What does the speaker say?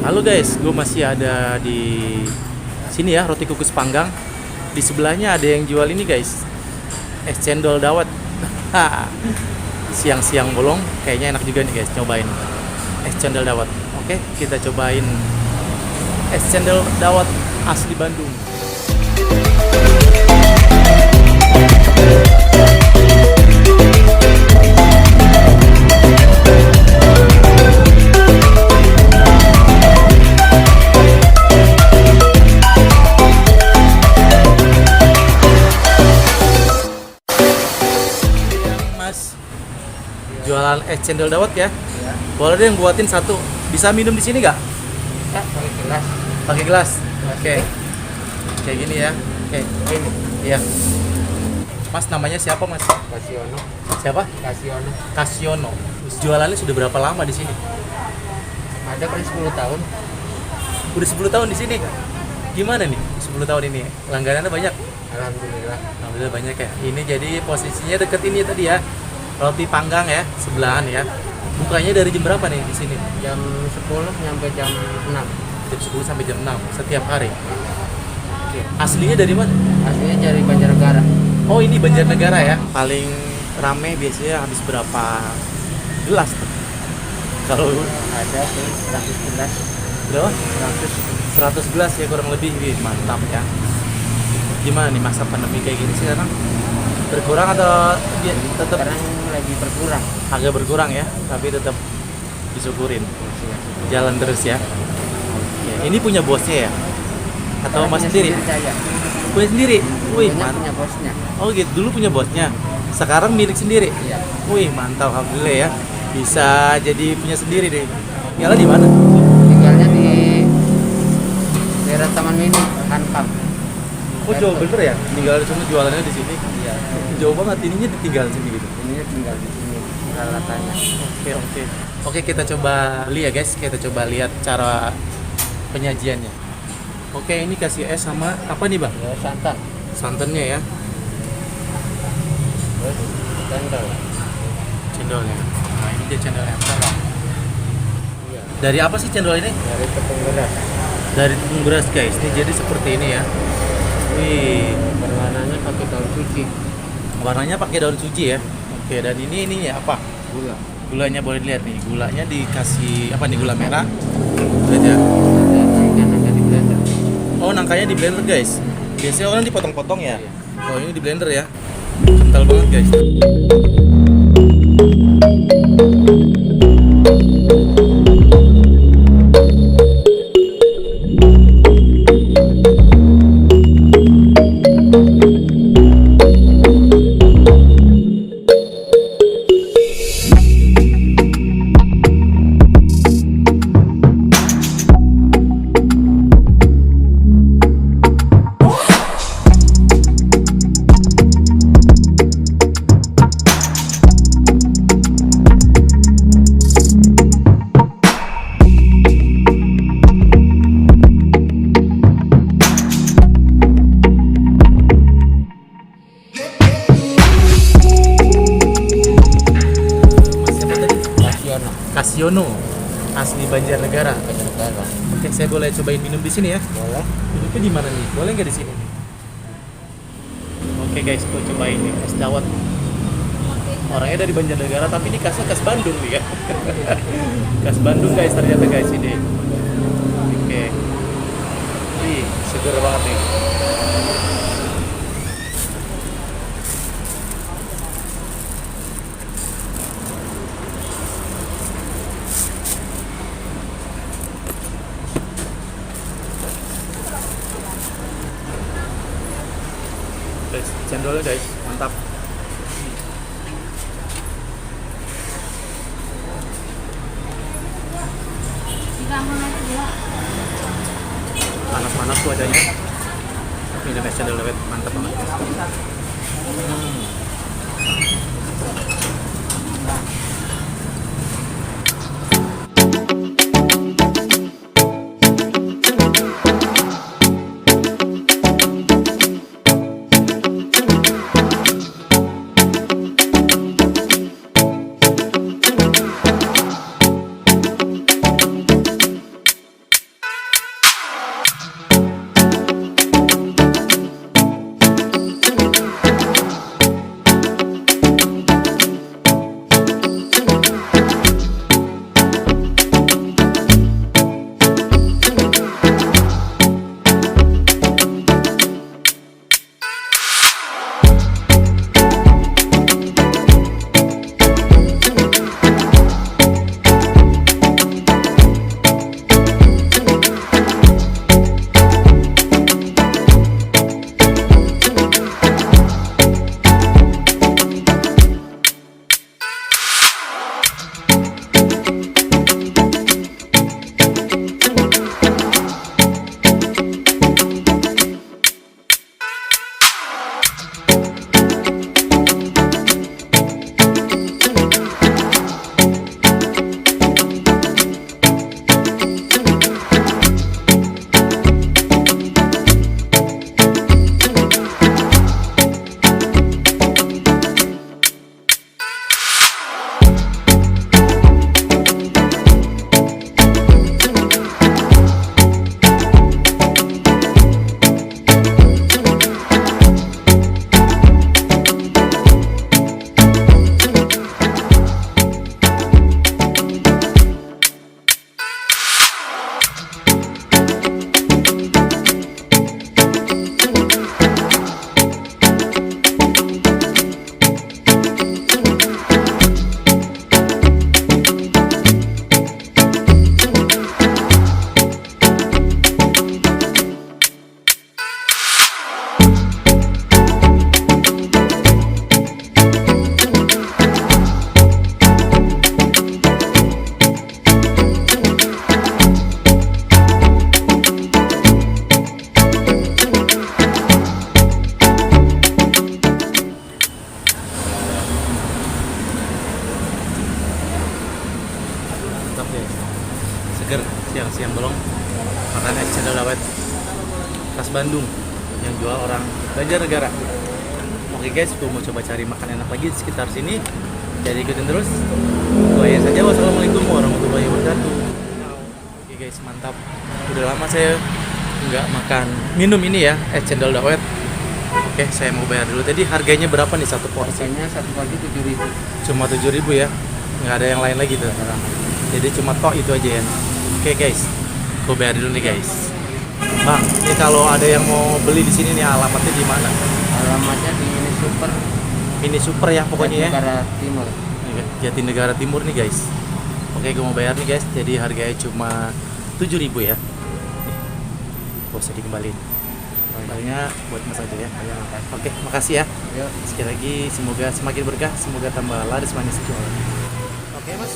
Halo guys, gue masih ada di sini ya, roti kukus panggang. Di sebelahnya ada yang jual ini guys, es cendol dawet. Siang-siang bolong, kayaknya enak juga nih guys, cobain es cendol dawet. Oke, kita cobain es cendol dawet asli Bandung. Jualan es cendol dawet ya? Ya. Boleh deh yang buatin satu. Bisa minum di sini nggak? Ya, pakai gelas. Pakai gelas. Oke. Kayak gini ya. Oke. Ini Iya. Mas namanya siapa Mas? Kasiono. Siapa? Kasiono. Kasiono. Jualannya sudah berapa lama di sini? Ada kali 10 tahun. Udah 10 tahun di sini. Gimana nih 10 tahun ini? Langganannya banyak? Alhamdulillah. Alhamdulillah banyak ya. Ini jadi posisinya deket ini tadi ya. Roti panggang ya, sebelahan ya. Bukanya dari jam berapa nih di sini? Jam 10 sampai jam 6. Jam 10 sampai jam 6 setiap hari. Oke. Aslinya dari mana? Aslinya dari Banjarnegara. Oh, ini Banjarnegara ya. Paling rame biasanya habis berapa gelas tuh? Kalau Ada sih 100 gelas. berapa? 100. 100 gelas ya kurang lebih. Wih, mantap ya. Gimana nih masa pandemi kayak gini sekarang? Berkurang atau dia tetap Sekarang lagi berkurang. agak berkurang ya, tapi tetap disyukurin. Jalan terus ya. Oke, ini punya bosnya ya? Atau Mas sendiri? Saya. Punya sendiri? Wih, Punya mantap. punya bosnya. Oh gitu, dulu punya bosnya. Sekarang milik sendiri? Iya. Wih, mantap, alhamdulillah ya. Bisa jadi punya sendiri deh. Tinggalnya di mana? Tinggalnya di daerah Taman Mini, Hankam. Oh, jauh bener ya? Tinggal cuma jualannya di sini. Iya. Jauh banget, ininya ditinggal sini gitu. Ini tinggal di sini peralatannya. Oke, oke. Oke, kita coba lihat guys. Kita coba lihat cara penyajiannya. Oke, ini kasih es sama apa nih, Bang? Ya, santan. Santannya ya. Terus cendol. Cendolnya. Nah, ini dia cendolnya. Iya. Dari apa sih cendol ini? Dari tepung beras. Dari tepung beras, guys. Ini jadi seperti ini ya. Wih, Berwarnanya pakai daun suci. warnanya pakai daun suji ya. Oke, dan ini ya apa? Gula. Gulanya boleh dilihat nih. Gulanya dikasih apa nih? Gula merah. Lihat ya. Dan nangka di blender. Oh, nangkanya di blender, guys. Biasanya orang dipotong-potong ya. Oh, ini di blender ya. Kental banget, guys. Kasiono. Kasiono, asli Banjarnegara. Banjarnegara. Oke, saya boleh cobain minum di sini ya. Boleh. Duduknya di mana nih? Boleh nggak di sini? Oke guys, gue cobain nih es dawet. Orangnya dari Banjarnegara, tapi ini khasnya khas Bandung nih ya. Khas Bandung guys, ternyata guys ini. Oke. Wih, seger banget nih. Guys, cendolnya guys, mantap. Panas-panas tuh adanya. Ini es cendol dawet, mantap banget. siang-siang bolong makan es cendol dawet khas Bandung yang jual orang Banjarnegara. Oke guys, gue mau coba cari makan enak lagi di sekitar sini. Jadi ikutin terus. Doain saja. Wassalamualaikum warahmatullahi wabarakatuh. Oke guys, mantap. Udah lama saya nggak makan minum ini ya, es cendol dawet. Oke, saya mau bayar dulu. Tadi harganya berapa nih satu porsi? Harganya satu porsi 7.000. Cuma 7.000 ya. Nggak ada yang lain lagi tuh. Jadi cuma tok itu aja ya. Oke guys, gue bayar dulu nih guys. Bang, ini kalau ada yang mau beli di sini nih alamatnya di mana? Alamatnya di Mini Super Mini Super ya pokoknya ya. Negara Timur. Jatinegara Timur nih guys. Oke, gue mau bayar nih guys. Jadi harganya cuma 7.000 ya. Gak usah dikembaliin. Kembalinya buat mas aja ya. Oke, makasih ya. Yuk. Sekali lagi semoga semakin berkah, semoga tambah laris manis jualan. Oke mas.